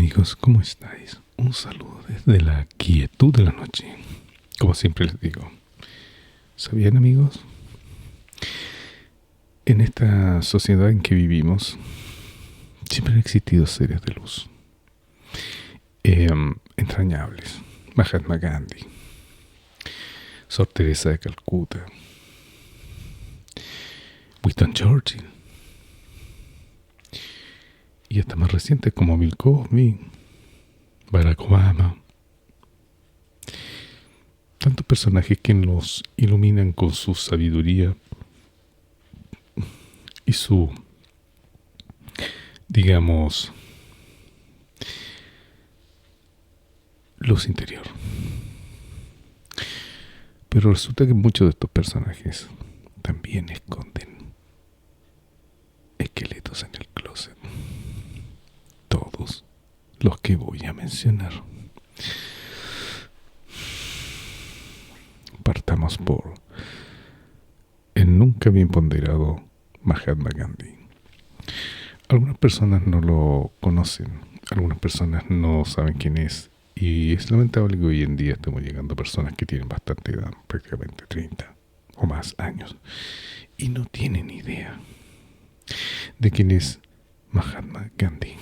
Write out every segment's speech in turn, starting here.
amigos, ¿cómo estáis? Un saludo desde la quietud de la noche. Como siempre les digo, ¿sabían, amigos? En esta sociedad en que vivimos siempre han existido seres de luz entrañables. Mahatma Gandhi, Sor Teresa de Calcuta, Winston Churchill y hasta más recientes como Bill Cosby, Barack Obama. Tantos personajes que nos iluminan con su sabiduría y su, digamos, luz interior. Pero resulta que muchos de estos personajes también esconden esqueletos en el closet. Todos los que voy a mencionar. Partamos por el nunca bien ponderado Mahatma Gandhi. Algunas personas no lo conocen, algunas personas no saben quién es, y es lamentable que hoy en día estemos llegando a personas que tienen bastante edad, prácticamente 30 o más años, y no tienen idea de quién es Mahatma Gandhi.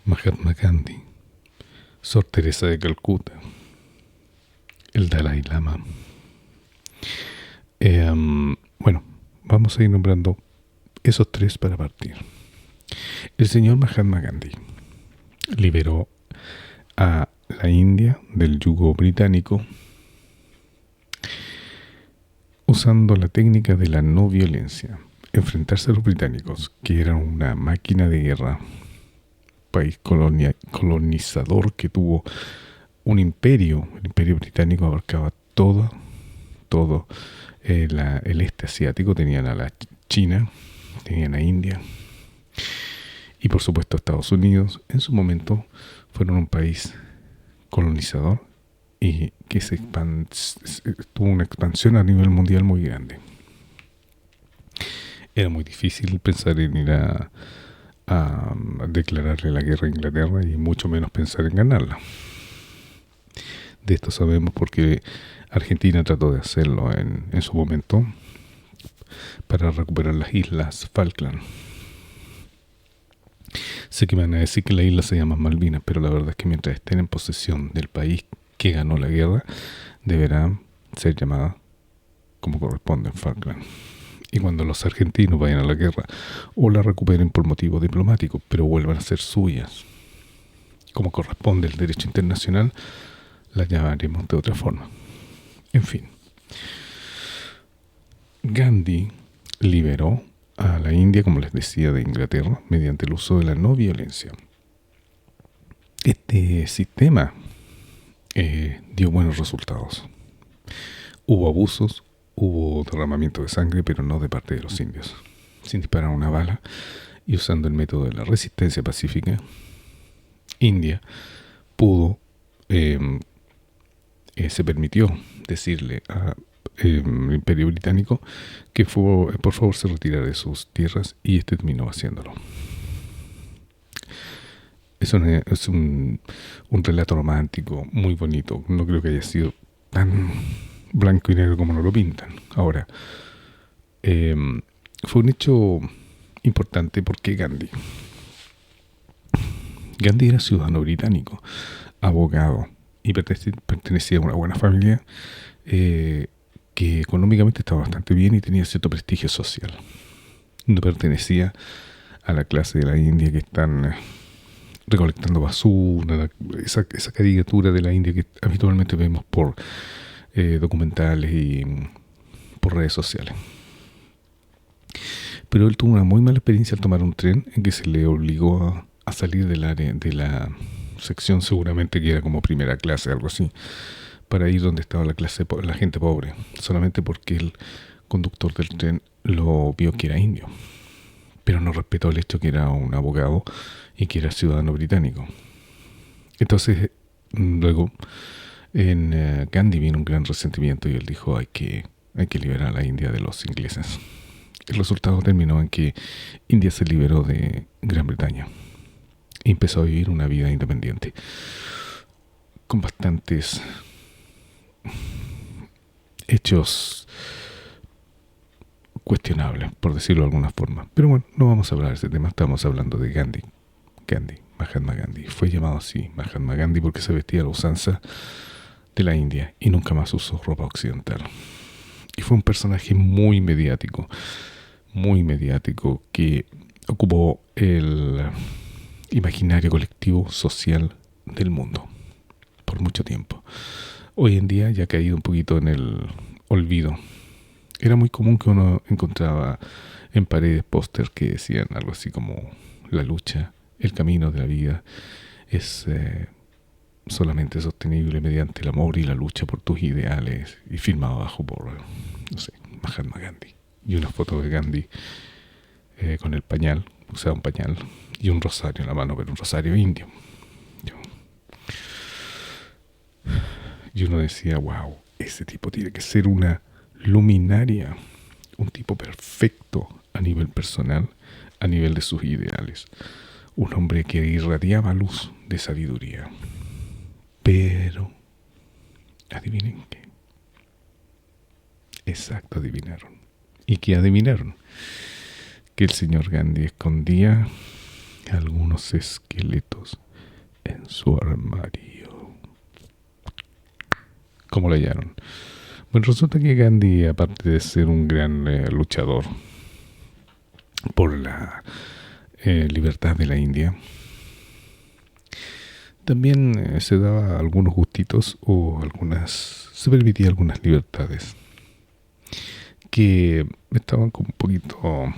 Mahatma Gandhi, Sor Teresa de Calcuta, el Dalai Lama. Bueno, vamos a ir nombrando esos tres para partir. El señor Mahatma Gandhi liberó a la India del yugo británico usando la técnica de la no violencia. Enfrentarse a los británicos, que eran una máquina de guerra, país colonizador que tuvo un imperio. El imperio británico abarcaba todo el este asiático. Tenían a la China, tenían a India y por supuesto a Estados Unidos. En su momento fueron un país colonizador y que tuvo una expansión a nivel mundial muy grande. Era muy difícil pensar en ir a declararle la guerra a Inglaterra y mucho menos pensar en ganarla. De esto sabemos porque Argentina trató de hacerlo en su momento para recuperar las islas Falkland. Sé que me van a decir que la isla se llama Malvinas, pero la verdad es que mientras estén en posesión del país que ganó la guerra, deberán ser llamadas como corresponde en Falkland. Y cuando los argentinos vayan a la guerra o la recuperen por motivos diplomáticos, pero vuelvan a ser suyas, como corresponde el derecho internacional, las llamaremos de otra forma. En fin, Gandhi liberó a la India, como les decía, de Inglaterra, mediante el uso de la no violencia. Este sistema dio buenos resultados. Hubo abusos, hubo derramamiento de sangre, pero no de parte de los indios. Sin disparar una bala y usando el método de la resistencia pacífica, India pudo, se permitió decirle al Imperio Británico que por favor se retirara de sus tierras, y este terminó haciéndolo. Es un relato romántico muy bonito. No creo que haya sido tan blanco y negro como nos lo pintan. Ahora, fue un hecho importante porque Gandhi era ciudadano británico, abogado, y pertenecía a una buena familia que económicamente estaba bastante bien y tenía cierto prestigio social. No pertenecía a la clase de la India que están recolectando basura, esa caricatura de la India que habitualmente vemos por documentales y por redes sociales. Pero él tuvo una muy mala experiencia al tomar un tren en que se le obligó a salir del área, de la sección seguramente que era como primera clase, algo así, para ir donde estaba la gente pobre, solamente porque el conductor del tren lo vio que era indio, pero no respetó el hecho que era un abogado y que era ciudadano británico. Entonces, luego en Gandhi vino un gran resentimiento y él dijo hay que liberar a la India de los ingleses. El resultado terminó en que India se liberó de Gran Bretaña y empezó a vivir una vida independiente, con bastantes hechos cuestionables, por decirlo de alguna forma. Pero bueno, no vamos a hablar de ese tema, estamos hablando de Gandhi. Mahatma Gandhi. Fue llamado así, Mahatma Gandhi, porque se vestía a la usanza de la India y nunca más usó ropa occidental. Y fue un personaje muy mediático que ocupó el imaginario colectivo social del mundo por mucho tiempo. Hoy en día ya ha caído un poquito en el olvido. Era muy común que uno encontraba en paredes pósters que decían algo así como: la lucha, el camino de la vida es solamente sostenible mediante el amor y la lucha por tus ideales, y firmado abajo por, no sé, Mahatma Gandhi. Y una foto de Gandhi con el pañal, o sea, un pañal y un rosario en la mano, pero un rosario indio. Y uno decía: wow, ese tipo tiene que ser una luminaria, un tipo perfecto a nivel personal, a nivel de sus ideales, un hombre que irradiaba luz de sabiduría. Pero adivinen qué. Exacto, adivinaron. ¿Y qué adivinaron? Que el señor Gandhi escondía algunos esqueletos en su armario. ¿Cómo lo hallaron? Bueno, resulta que Gandhi, aparte de ser un gran luchador por la libertad de la India, también se daba algunos gustitos o se permitía algunas libertades que estaban como un poquito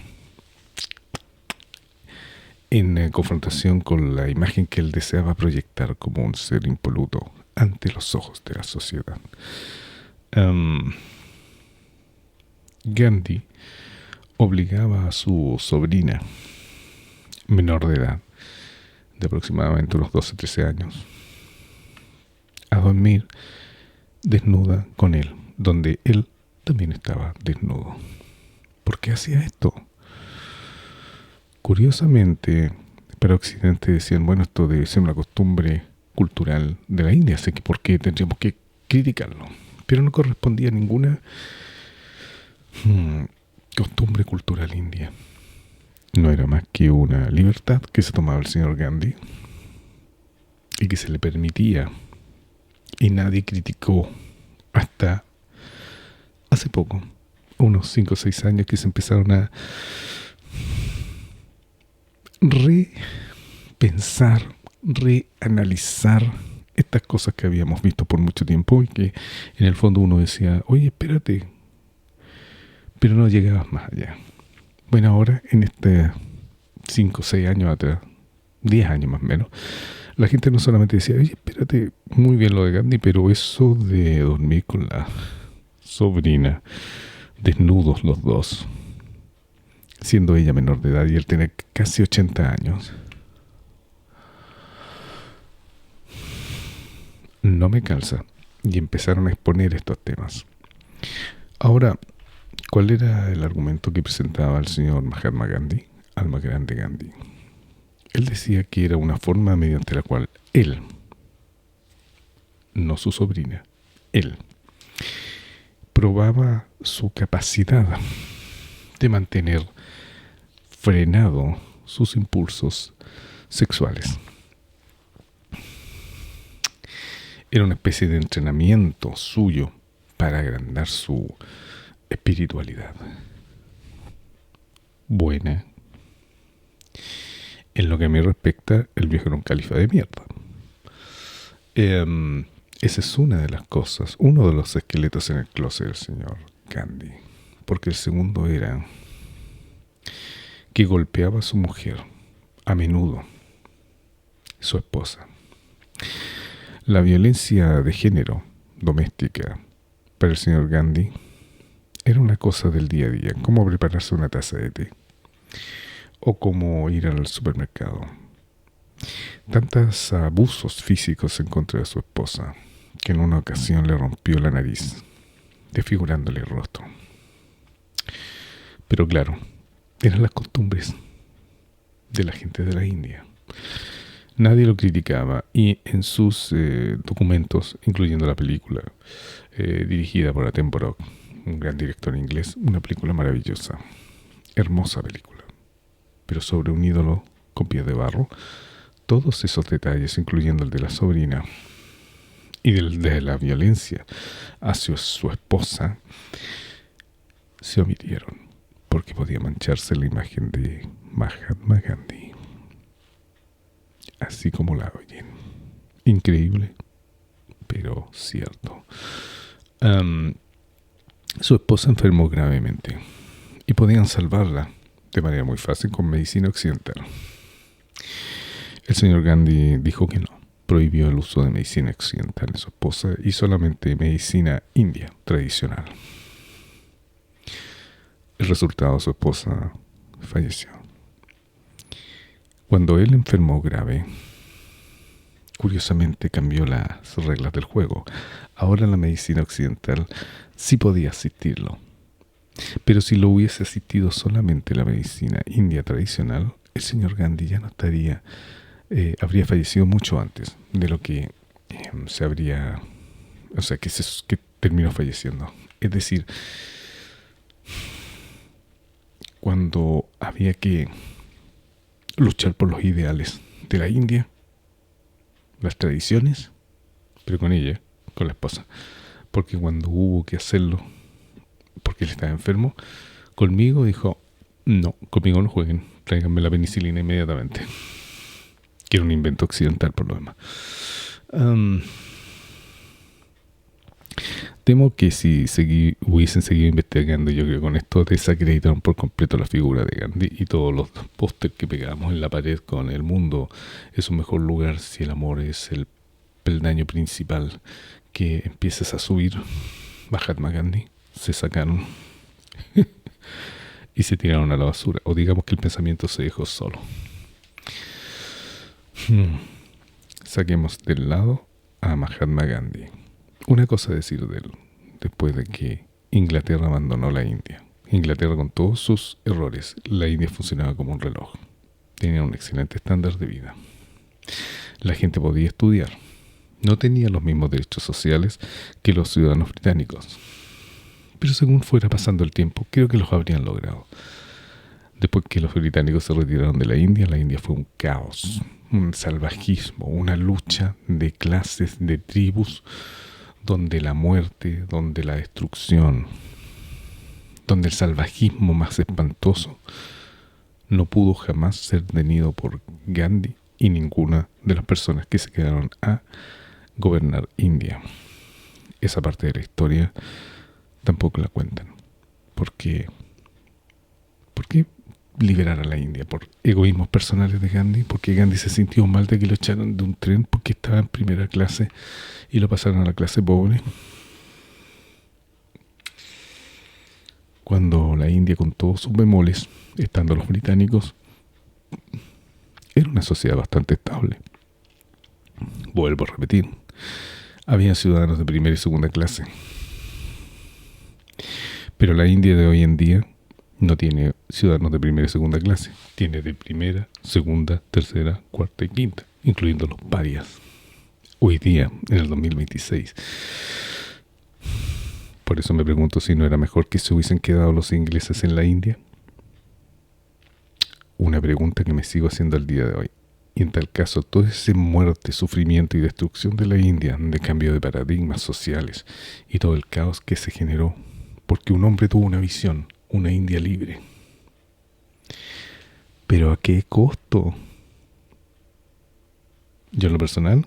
en confrontación con la imagen que él deseaba proyectar como un ser impoluto ante los ojos de la sociedad. Gandhi obligaba a su sobrina menor de edad, de aproximadamente unos 12-13 años, a dormir desnuda con él, donde él también estaba desnudo. ¿Por qué hacía esto? Curiosamente, para Occidente decían: bueno, esto debe ser una costumbre cultural de la India, así que ¿por qué tendríamos que criticarlo? Pero no correspondía a ninguna costumbre cultural india. No era más que una libertad que se tomaba el señor Gandhi y que se le permitía, y nadie criticó hasta hace poco, unos 5 o 6 años, que se empezaron a repensar, reanalizar estas cosas que habíamos visto por mucho tiempo y que en el fondo uno decía: oye, espérate, pero no llegabas más allá. Bueno, ahora en 5 o 6 años atrás, 10 años más o menos, la gente no solamente decía: oye, espérate, muy bien lo de Gandhi, pero eso de dormir con la sobrina, desnudos los dos, siendo ella menor de edad y él tenía casi 80 años, no me calza. Y empezaron a exponer estos temas. Ahora, ¿cuál era el argumento que presentaba el señor Mahatma Gandhi, alma grande Gandhi? Él decía que era una forma mediante la cual él, no su sobrina, él, probaba su capacidad de mantener frenado sus impulsos sexuales. Era una especie de entrenamiento suyo para agrandar su espiritualidad. Buena. En lo que a mí respecta, el viejo era un califa de mierda. Esa es una de las cosas, uno de los esqueletos en el closet del señor Gandhi. Porque el segundo era que golpeaba a su mujer, a menudo, su esposa. La violencia de género doméstica para el señor Gandhi era una cosa del día a día, como prepararse una taza de té o como ir al supermercado. Tantos abusos físicos en contra de su esposa que en una ocasión le rompió la nariz, desfigurándole el rostro. Pero claro, eran las costumbres de la gente de la India. Nadie lo criticaba y en sus documentos, incluyendo la película dirigida por Attenborough, un gran director inglés, una película maravillosa, hermosa película, pero sobre un ídolo con pies de barro, todos esos detalles, incluyendo el de la sobrina y de la violencia hacia su esposa, se omitieron porque podía mancharse la imagen de Mahatma Gandhi. Así como la oyen. Increíble, pero cierto. Su esposa enfermó gravemente y podían salvarla de manera muy fácil con medicina occidental. El señor Gandhi dijo que no, prohibió el uso de medicina occidental en su esposa y solamente medicina india tradicional. El resultado, su esposa falleció. Cuando él enfermó grave, curiosamente cambió las reglas del juego. Ahora la medicina occidental sí podía asistirlo. Pero si lo hubiese asistido solamente la medicina india tradicional, el señor Gandhi ya no estaría, habría fallecido mucho antes de lo que que terminó falleciendo. Es decir, cuando había que luchar por los ideales de la India, las tradiciones, pero con ella, con la esposa, porque cuando hubo que hacerlo, porque él estaba enfermo, conmigo dijo, no, conmigo no jueguen, tráiganme la penicilina inmediatamente, que era un invento occidental por lo demás. Temo que si hubiesen seguido investigando, yo creo que con esto desacreditaron por completo la figura de Gandhi y todos los pósters que pegamos en la pared con el mundo es un mejor lugar si el amor es el peldaño principal, que empieces a subir. Mahatma Gandhi se sacaron y se tiraron a la basura, o digamos que el pensamiento se dejó solo. Saquemos del lado a Mahatma Gandhi. Una cosa decir de él, después de que Inglaterra abandonó la India. Inglaterra con todos sus errores, la India funcionaba como un reloj. Tenía un excelente estándar de vida. La gente podía estudiar. No tenía los mismos derechos sociales que los ciudadanos británicos. Pero según fuera pasando el tiempo, creo que los habrían logrado. Después que los británicos se retiraron de la India fue un caos, un salvajismo, una lucha de clases, de tribus, donde la muerte, donde la destrucción, donde el salvajismo más espantoso no pudo jamás ser detenido por Gandhi y ninguna de las personas que se quedaron a gobernar India. Esa parte de la historia tampoco la cuentan. ¿Por qué liberar a la India? ¿Por egoísmos personales de Gandhi? ¿Porque Gandhi se sintió mal de que lo echaron de un tren porque estaba en primera clase y lo pasaron a la clase pobre? Cuando la India, con todos sus bemoles, estando los británicos, era una sociedad bastante estable. Vuelvo a repetir, había ciudadanos de primera y segunda clase. Pero la India de hoy en día no tiene ciudadanos de primera y segunda clase. Tiene de primera, segunda, tercera, cuarta y quinta, incluyendo los parias. Hoy día, en el 2026. Por eso me pregunto si no era mejor que se hubiesen quedado los ingleses en la India. Una pregunta que me sigo haciendo al día de hoy. Y en tal caso, todo ese muerte, sufrimiento y destrucción de la India, de cambio de paradigmas sociales y todo el caos que se generó, porque un hombre tuvo una visión, una India libre. ¿Pero a qué costo? Yo en lo personal,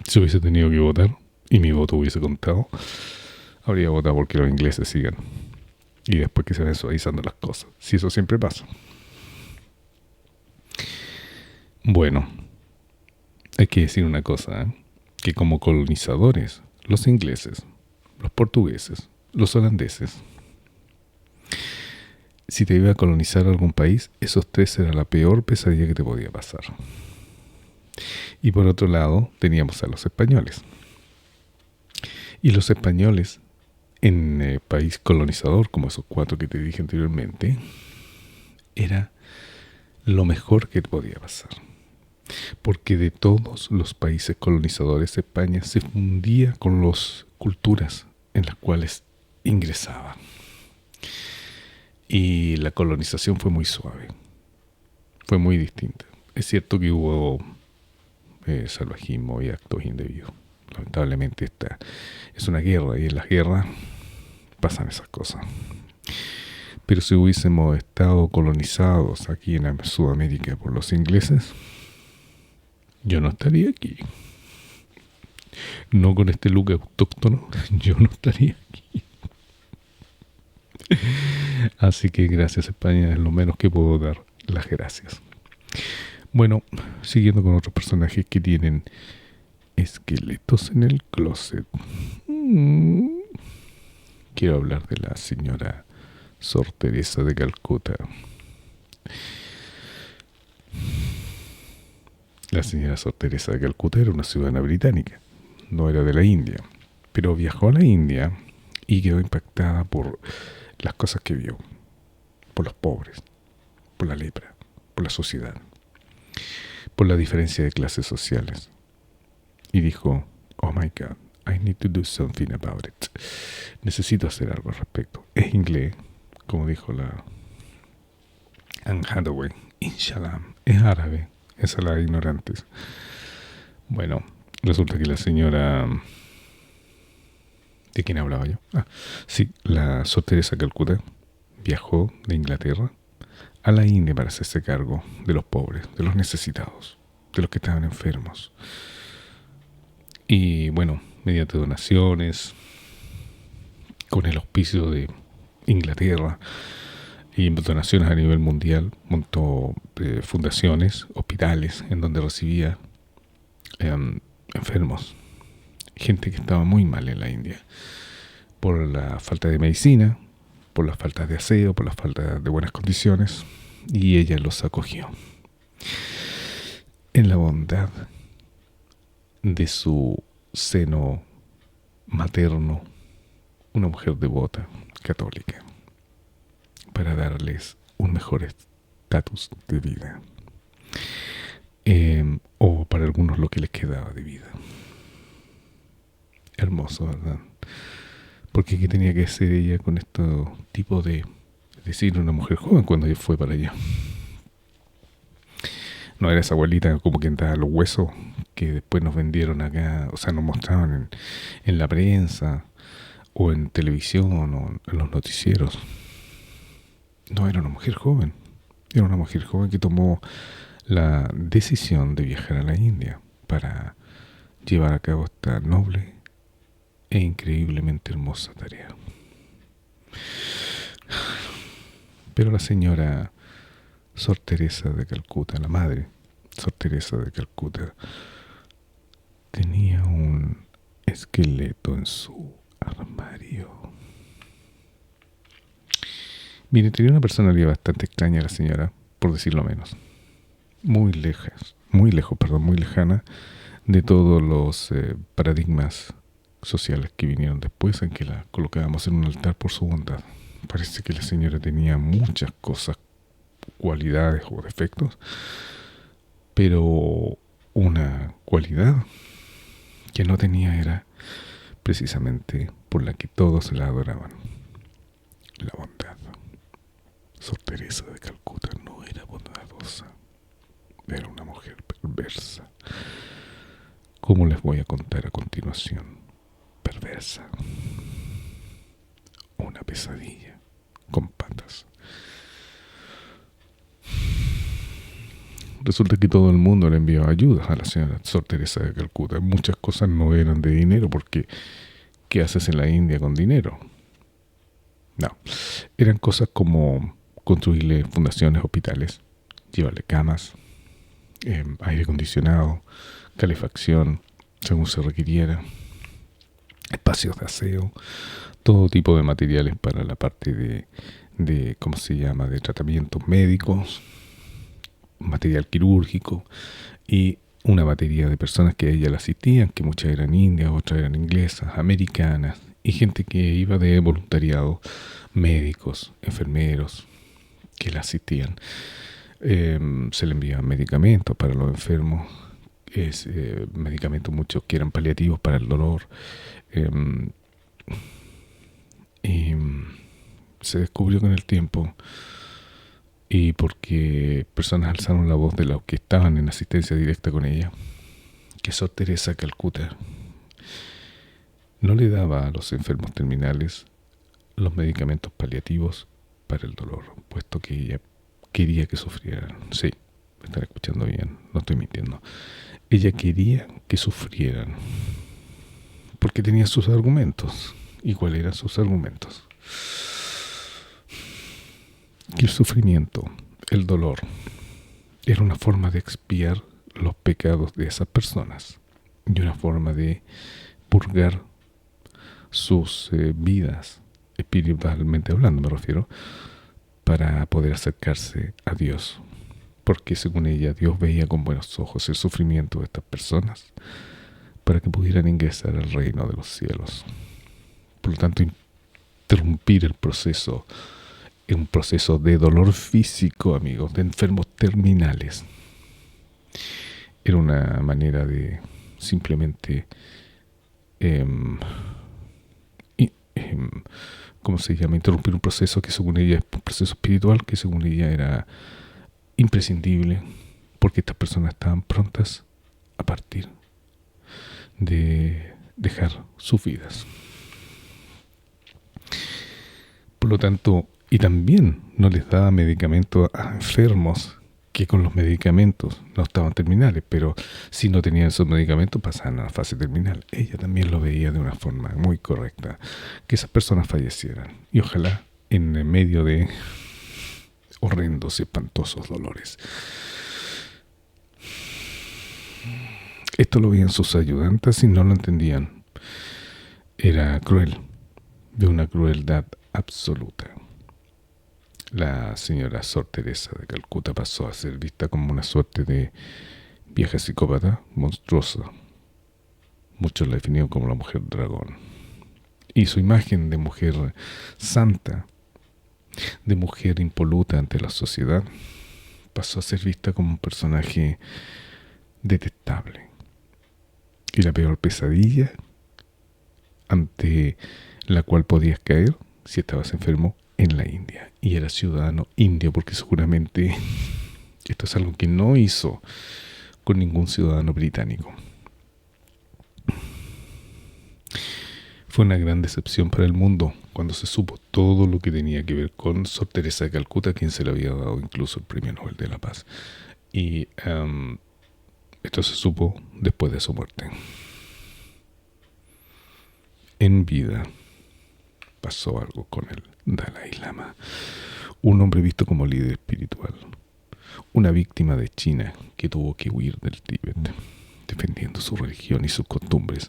si hubiese tenido que votar y mi voto hubiese contado, habría votado porque los ingleses sigan. Y después que se vayan suavizando las cosas. Si eso siempre pasa. Bueno, hay que decir una cosa, que como colonizadores, los ingleses, los portugueses, los holandeses, si te iba a colonizar algún país, esos tres era la peor pesadilla que te podía pasar. Y por otro lado, teníamos a los españoles. Y los españoles en país colonizador, como esos 4 que te dije anteriormente, era lo mejor que podía pasar. Porque de todos los países colonizadores, España se fundía con las culturas en las cuales ingresaba. Y la colonización fue muy suave, fue muy distinta. Es cierto que hubo salvajismo y actos indebidos. Lamentablemente esta es una guerra y en las guerras pasan esas cosas. Pero si hubiésemos estado colonizados aquí en Sudamérica por los ingleses, yo no estaría aquí. No con este look autóctono, yo no estaría aquí. Así que gracias España, es lo menos que puedo dar las gracias. Bueno, siguiendo con otros personajes que tienen esqueletos en el closet. Quiero hablar de la señora Sor Teresa de Calcuta. La señora Sor Teresa de Calcuta era una ciudadana británica, no era de la India, pero viajó a la India y quedó impactada por las cosas que vio, por los pobres, por la lepra, por la sociedad, por la diferencia de clases sociales. Y dijo, oh my God, I need to do something about it. Necesito hacer algo al respecto. Es inglés, como dijo la Anne Hathaway. Inshallah, es árabe. Esa es la de ignorantes. Bueno, resulta que la señora... ¿De quién hablaba yo? Sí, la Sor Teresa Calcuta viajó de Inglaterra a la India para hacerse cargo de los pobres, de los necesitados, de los que estaban enfermos. Y bueno, mediante donaciones, con el auspicio de Inglaterra y donaciones a nivel mundial, montó fundaciones, hospitales, en donde recibía enfermos, gente que estaba muy mal en la India, por la falta de medicina, por la falta de aseo, por la falta de buenas condiciones, y ella los acogió. En la bondad de su seno materno, una mujer devota, católica, para darles un mejor estatus de vida, o para algunos lo que les quedaba de vida. Hermoso, ¿verdad? Porque ¿qué tenía que hacer ella con este tipo de... Es decir, una mujer joven cuando ella fue para allá? No era esa abuelita como quien daba los huesos que después nos vendieron acá, o sea, nos mostraban en la prensa o en televisión o en los noticieros. No, era una mujer joven. Era una mujer joven que tomó la decisión de viajar a la India para llevar a cabo esta noble e increíblemente hermosa tarea. Pero la señora Sor Teresa de Calcuta, la madre Sor Teresa de Calcuta, tenía un esqueleto en su armario. Mire, tenía una personalidad bastante extraña la señora, por decirlo menos. Muy lejana de todos los paradigmas sociales que vinieron después, en que la colocábamos en un altar por su bondad. Parece que la señora tenía muchas cosas, cualidades o defectos, pero una cualidad que no tenía era precisamente por la que todos la adoraban: la bondad. Sor Teresa de Calcuta no era bondadosa, era una mujer perversa, como les voy a contar a continuación. Perversa, una pesadilla con patas. Resulta que todo el mundo le enviaba ayudas a la señora Sor Teresa de Calcuta. Muchas cosas no eran de dinero, porque ¿qué haces en la India con dinero? No, eran cosas como construirle fundaciones, hospitales, llevarle camas, aire acondicionado, calefacción, según se requiriera, espacios de aseo, todo tipo de materiales para la parte de ¿cómo se llama?, de tratamientos médicos, material quirúrgico, y una batería de personas que a ella la asistían, que muchas eran indias, otras eran inglesas, americanas, y gente que iba de voluntariado, médicos, enfermeros, que la asistían. Se le enviaban medicamentos para los enfermos, medicamentos muchos que eran paliativos para el dolor. Y se descubrió con el tiempo, y porque personas alzaron la voz de los que estaban en asistencia directa con ella, que Sor Teresa de Calcuta no le daba a los enfermos terminales los medicamentos paliativos para el dolor, puesto que ella quería que sufrieran. Sí, me están escuchando bien, no estoy mintiendo. Ella quería que sufrieran, porque tenía sus argumentos. ¿Y cuáles eran sus argumentos? Que el sufrimiento, el dolor, era una forma de expiar los pecados de esas personas y una forma de purgar sus vidas, espiritualmente hablando me refiero, para poder acercarse a Dios, porque según ella Dios veía con buenos ojos el sufrimiento de estas personas para que pudieran ingresar al reino de los cielos. Por lo tanto, interrumpir el proceso, un proceso de dolor físico, amigos, de enfermos terminales, era una manera de simplemente ¿cómo se llama? Interrumpir un proceso que según ella es un proceso espiritual, que según ella era imprescindible, porque estas personas estaban prontas a partir de dejar sus vidas. Por lo tanto, y también no les daba medicamentos a enfermos que con los medicamentos no estaban terminales, pero si no tenían esos medicamentos pasaban a la fase terminal. Ella también lo veía de una forma muy correcta, que esas personas fallecieran, y ojalá en medio de horrendos y espantosos dolores. Esto lo veían sus ayudantes y no lo entendían. Era cruel, de una crueldad absoluta. La señora Sor Teresa de Calcuta pasó a ser vista como una suerte de vieja psicópata monstruosa. Muchos la definieron como la mujer dragón. Y su imagen de mujer santa, de mujer impoluta ante la sociedad, pasó a ser vista como un personaje detestable. Y la peor pesadilla ante la cual podías caer si estabas enfermo en la India y era ciudadano indio, porque seguramente esto es algo que no hizo con ningún ciudadano británico. Fue una gran decepción para el mundo cuando se supo todo lo que tenía que ver con Sor Teresa de Calcuta, quien se le había dado incluso el Premio Nobel de la Paz. Y esto se supo después de su muerte. En vida pasó algo con el Dalai Lama, un hombre visto como líder espiritual, una víctima de China que tuvo que huir del Tíbet, defendiendo su religión y sus costumbres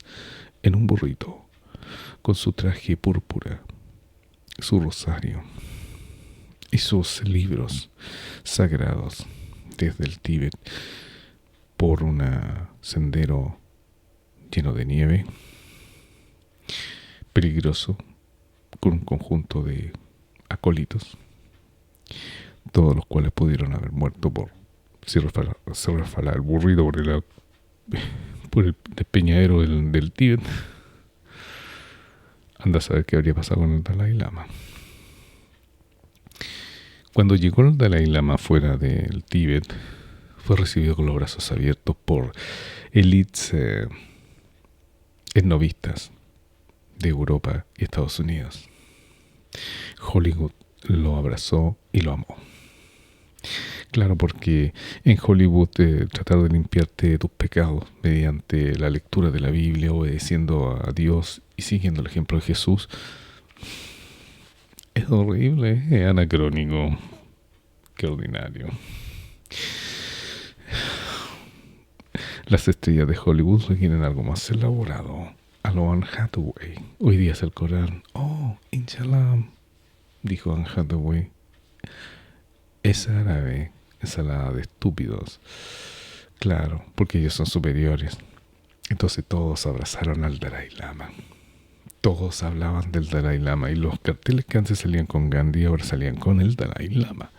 en un burrito, con su traje púrpura, su rosario y sus libros sagrados desde el Tíbet por un sendero lleno de nieve, peligroso, con un conjunto de acólitos, todos los cuales pudieron haber muerto por se resfala el burrito por el despeñadero del Tíbet. Anda a saber qué habría pasado con el Dalai Lama. Cuando llegó el Dalai Lama fuera del Tíbet, fue recibido con los brazos abiertos por élites etnovistas de Europa y Estados Unidos. Hollywood lo abrazó y lo amó. Claro, porque en Hollywood tratar de limpiarte tus pecados mediante la lectura de la Biblia, obedeciendo a Dios y siguiendo el ejemplo de Jesús, es horrible, es anacrónico. Qué ordinario. Las estrellas de Hollywood requieren algo más elaborado. A lo Anne Hathaway. Hoy día es el Corán. Oh, inshallah, dijo Anne Hathaway. Es árabe, ensalada de estúpidos. Claro, porque ellos son superiores. Entonces todos abrazaron al Dalai Lama. Todos hablaban del Dalai Lama y los carteles que antes salían con Gandhi ahora salían con el Dalai Lama.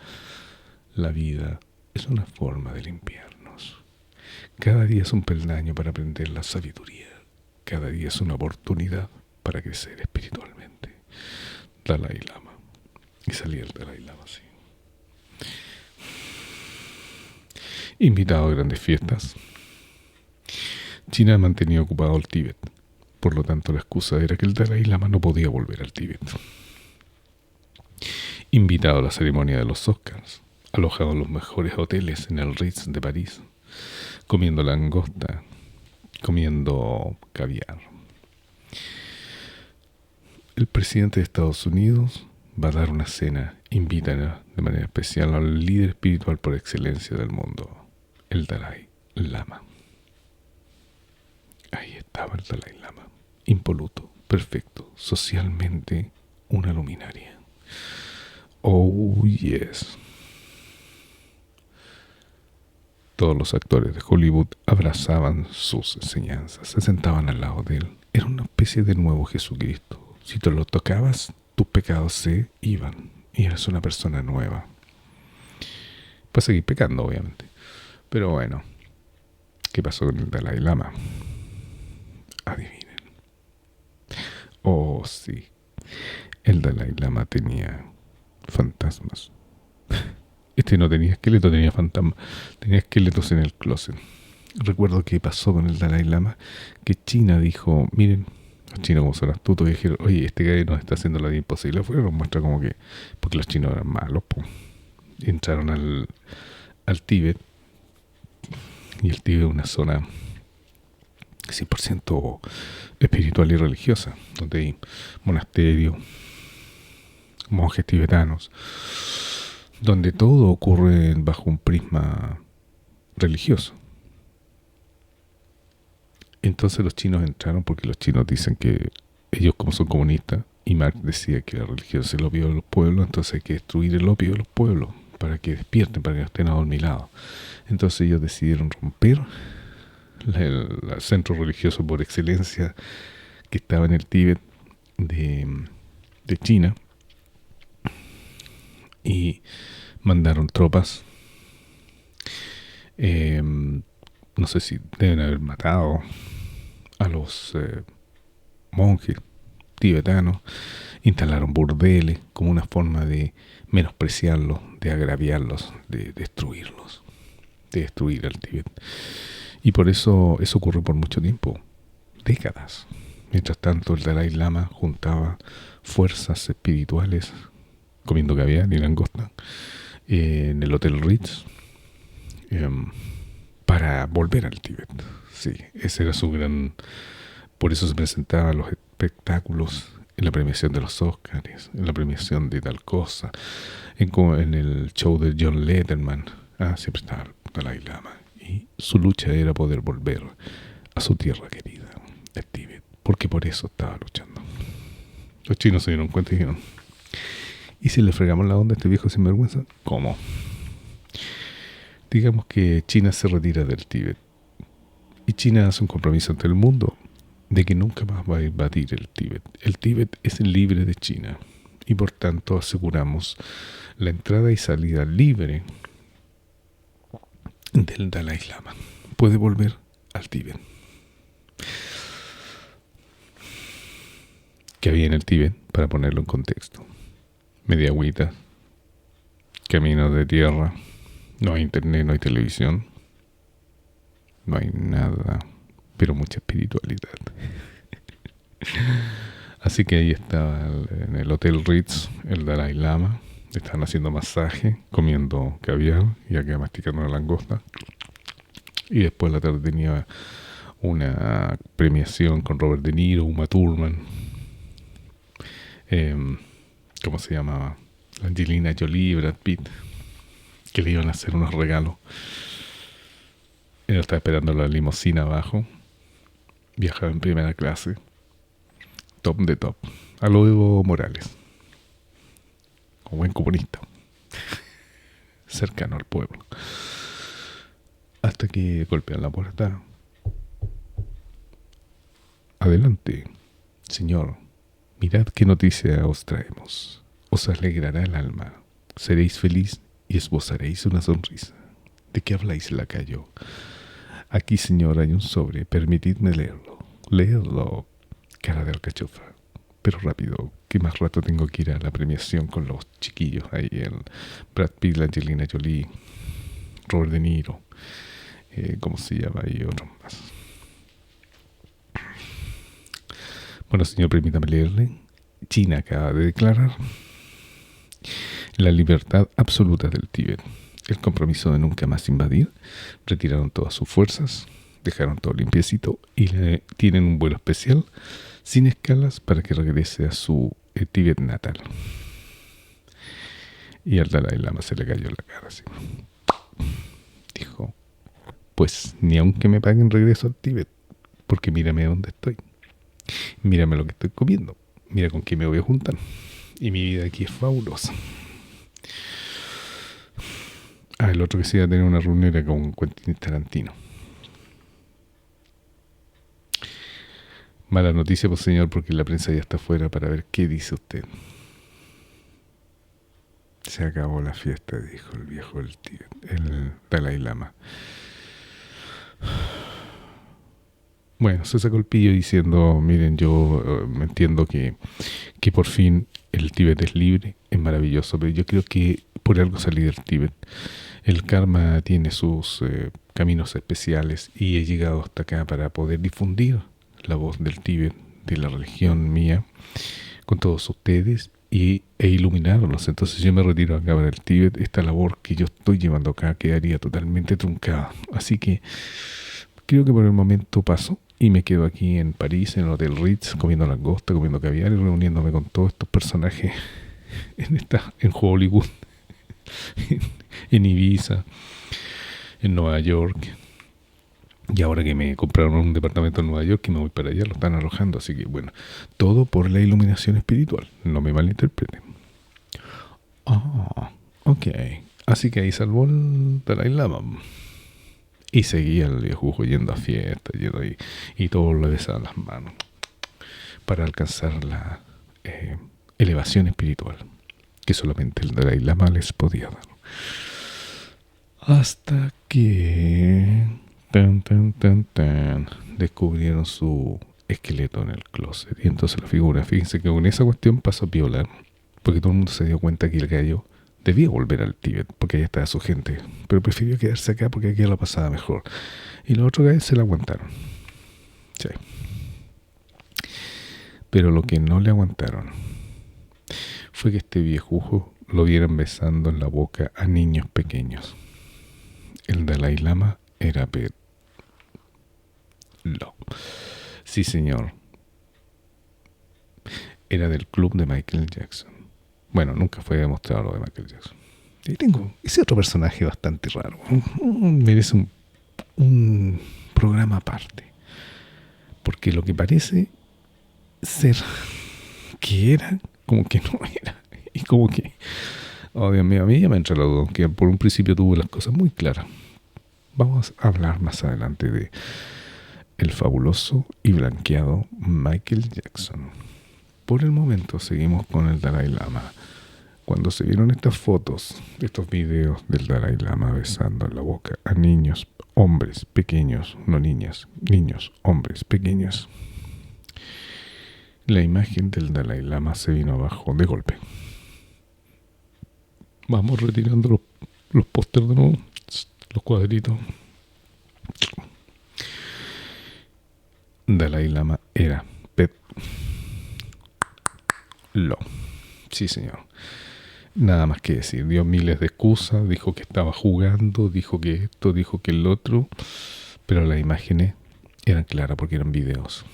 La vida es una forma de limpiarnos. Cada día es un peldaño para aprender la sabiduría. Cada día es una oportunidad para crecer espiritualmente. Dalai Lama. Y salía el Dalai Lama así. Invitado a grandes fiestas. China ha mantenido ocupado el Tíbet. Por lo tanto, la excusa era que el Dalai Lama no podía volver al Tíbet. Invitado a la ceremonia de los Oscars. Alojado en los mejores hoteles en el Ritz de París. Comiendo langosta. Comiendo caviar. El presidente de Estados Unidos va a dar una cena. Invita de manera especial al líder espiritual por excelencia del mundo. El Dalai Lama. Ahí estaba el Dalai Lama, impoluto, perfecto, socialmente una luminaria. Oh, yes. Todos los actores de Hollywood abrazaban sus enseñanzas, se sentaban al lado de él. Era una especie de nuevo Jesucristo. Si te lo tocabas, tus pecados se iban y eras una persona nueva. Puedes seguir pecando, obviamente. Pero bueno, ¿qué pasó con el Dalai Lama? Adivinen. Oh, sí. El Dalai Lama tenía fantasmas. Este no tenía esqueleto, tenía fantasmas. Tenía esqueletos en el closet. Recuerdo que pasó con el Dalai Lama, que China dijo, miren, los chinos como son astutos, dijeron, oye, este gallo nos está haciendo la vida imposible. Afuera nos muestra como que, porque los chinos eran malos, po. Entraron al Tíbet. Y el Tíbet es una zona 100% espiritual y religiosa, donde hay monasterios, monjes tibetanos, donde todo ocurre bajo un prisma religioso. Entonces los chinos entraron porque los chinos dicen que ellos, como son comunistas, y Marx decía que la religión es el opio de los pueblos, entonces hay que destruir el opio de los pueblos para que despierten, para que no estén adormilados. Entonces ellos decidieron romper el centro religioso por excelencia que estaba en el Tíbet de China, y mandaron tropas. No sé si deben haber matado a los monjes tibetanos. Instalaron burdeles como una forma de menospreciarlos, de agraviarlos, de destruirlos, de destruir al Tíbet. Y por eso ocurrió por mucho tiempo, décadas. Mientras tanto, el Dalai Lama juntaba fuerzas espirituales, comiendo caviar y langosta, en el Hotel Ritz, para volver al Tíbet. Sí, ese era su gran... Por eso se presentaban los espectáculos en la premiación de los Oscars, en la premiación de tal cosa, en el show de John Letterman. Siempre estaba el Dalai Lama. Y su lucha era poder volver a su tierra querida, el Tíbet, porque por eso estaba luchando. Los chinos se dieron cuenta y dijeron, ¿y si le fregamos la onda a este viejo sinvergüenza? ¿Cómo? Digamos que China se retira del Tíbet y China hace un compromiso ante el mundo de que nunca más va a invadir el Tíbet. El Tíbet es libre de China y por tanto aseguramos la entrada y salida libre del Dalai Lama. Puede volver al Tíbet. ¿Qué había en el Tíbet? Para ponerlo en contexto: media agüita, caminos de tierra, no hay internet, no hay televisión, no hay nada, pero mucha espiritualidad. Así que ahí estaba en el Hotel Ritz el Dalai Lama. Le estaban haciendo masaje, comiendo caviar y acá masticando una langosta. Y después la tarde tenía una premiación con Robert De Niro, Uma Thurman, ¿cómo se llamaba? Angelina Jolie, Brad Pitt, que le iban a hacer unos regalos. Él estaba esperando la limusina abajo. Viajaba en primera clase, top de top, a lo Evo Morales, como buen comunista, cercano al pueblo. Hasta que golpean la puerta. Adelante, señor. Mirad qué noticia os traemos. Os alegrará el alma. Seréis feliz y esbozaréis una sonrisa. ¿De qué habláis, lacayo? Aquí, señor, hay un sobre. Permitidme leerlo. Leedlo, cara de alcachofa. Pero rápido, que más rato tengo que ir a la premiación con los chiquillos. Ahí el Brad Pitt, la Angelina Jolie, Robert De Niro. ¿Cómo se llama? Y otros más. Bueno, señor, permítame leerle. China acaba de declarar la libertad absoluta del Tíbet, el compromiso de nunca más invadir, retiraron todas sus fuerzas, dejaron todo limpiecito y le tienen un vuelo especial sin escalas para que regrese a su Tíbet natal. Y al Dalai Lama se le cayó la cara así. Dijo, pues ni aunque me paguen regreso al Tíbet, porque mírame dónde estoy. Mírame lo que estoy comiendo. Mira con quién me voy a juntar. Y mi vida aquí es fabulosa. El otro que se iba a tener una reunión era con Quentin Tarantino. Mala noticia, pues señor, porque la prensa ya está afuera para ver qué dice usted. Se acabó la fiesta, dijo el viejo del tío, el Dalai Lama. Bueno, se sacó el pillo diciendo, miren, yo entiendo que por fin el Tíbet es libre, es maravilloso, pero yo creo que por algo salí del Tíbet. El karma tiene sus caminos especiales y he llegado hasta acá para poder difundir la voz del Tíbet, de la religión mía, con todos ustedes e iluminarlos. Entonces yo me retiro acá para el Tíbet. Esta labor que yo estoy llevando acá quedaría totalmente truncada. Así que creo que por el momento paso y me quedo aquí en París, en el Hotel Ritz, comiendo langosta, comiendo caviar y reuniéndome con todos estos personajes en Hollywood, en Ibiza, en Nueva York. Y ahora que me compraron un departamento en Nueva York y me voy para allá, lo están alojando. Así que bueno, todo por la iluminación espiritual. No me malinterpreten. Ok. Así que ahí salvó el Dalai Lama. Y seguía el viejujo yendo a fiestas, y todos le besaban las manos para alcanzar la elevación espiritual que solamente el Dalai Lama les podía dar. Hasta que descubrieron su esqueleto en el closet. Y entonces la figura, fíjense que con esa cuestión pasó a piola, porque todo el mundo se dio cuenta que el gallo debía volver al Tíbet, porque allá estaba su gente, pero prefirió quedarse acá porque aquí la pasaba mejor. Y los otros gallos se la aguantaron. Sí. Pero lo que no le aguantaron fue que este viejujo lo vieran besando en la boca a niños pequeños. El Dalai Lama era pedófilo. Sí, señor. Era del club de Michael Jackson. Bueno, nunca fue demostrado lo de Michael Jackson. Y tengo ese otro personaje bastante raro. Merece un programa aparte. Porque lo que parece ser que era, como que no era. Y como que, oh Dios mío, a mí ya me entra la duda, que por un principio tuvo las cosas muy claras. Vamos a hablar más adelante de el fabuloso y blanqueado Michael Jackson. Por el momento seguimos con el Dalai Lama. Cuando se vieron estas fotos, estos videos del Dalai Lama besando en la boca a niños, hombres pequeños, no niñas, niños, hombres pequeños, la imagen del Dalai Lama se vino abajo de golpe. Vamos retirando los pósters de nuevo, los cuadritos. Dalai Lama era sí, señor. Nada más que decir. Dio miles de excusas, dijo que estaba jugando, dijo que esto, dijo que el otro, pero las imágenes eran claras porque eran videos.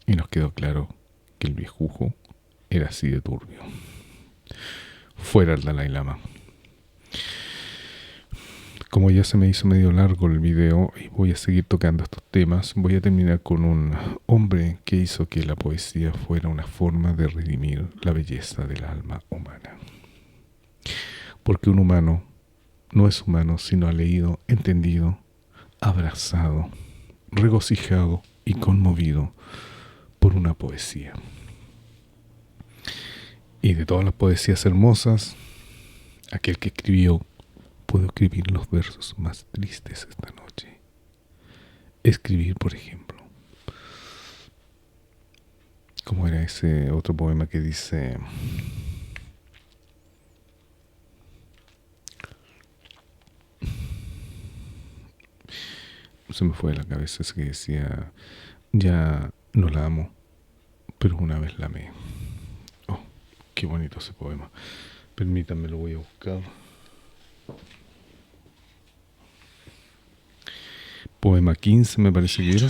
Y nos quedó claro que el viejujo era así de turbio. Fuera el Dalai Lama. Como ya se me hizo medio largo el video y voy a seguir tocando estos temas, voy a terminar con un hombre que hizo que la poesía fuera una forma de redimir la belleza del alma humana. Porque un humano no es humano si no ha leído, entendido, abrazado, regocijado y conmovido por una poesía. Y de todas las poesías hermosas, aquel que escribió: puedo escribir los versos más tristes esta noche. Escribir, por ejemplo, ¿cómo era ese otro poema que dice? Se me fue de la cabeza ese que decía: ya no la amo, pero una vez la amé. Oh, qué bonito ese poema. Permítanme, lo voy a buscar. Poema 15 me parece que era.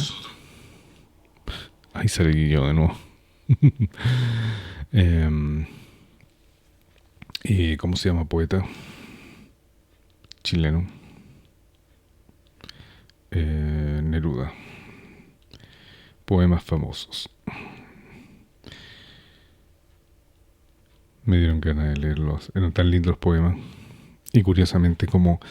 Ahí sale yo de nuevo. ¿Cómo se llama? Poeta chileno. Neruda. Poemas famosos. Me dieron ganas de leerlos. Eran tan lindos los poemas. Y curiosamente, como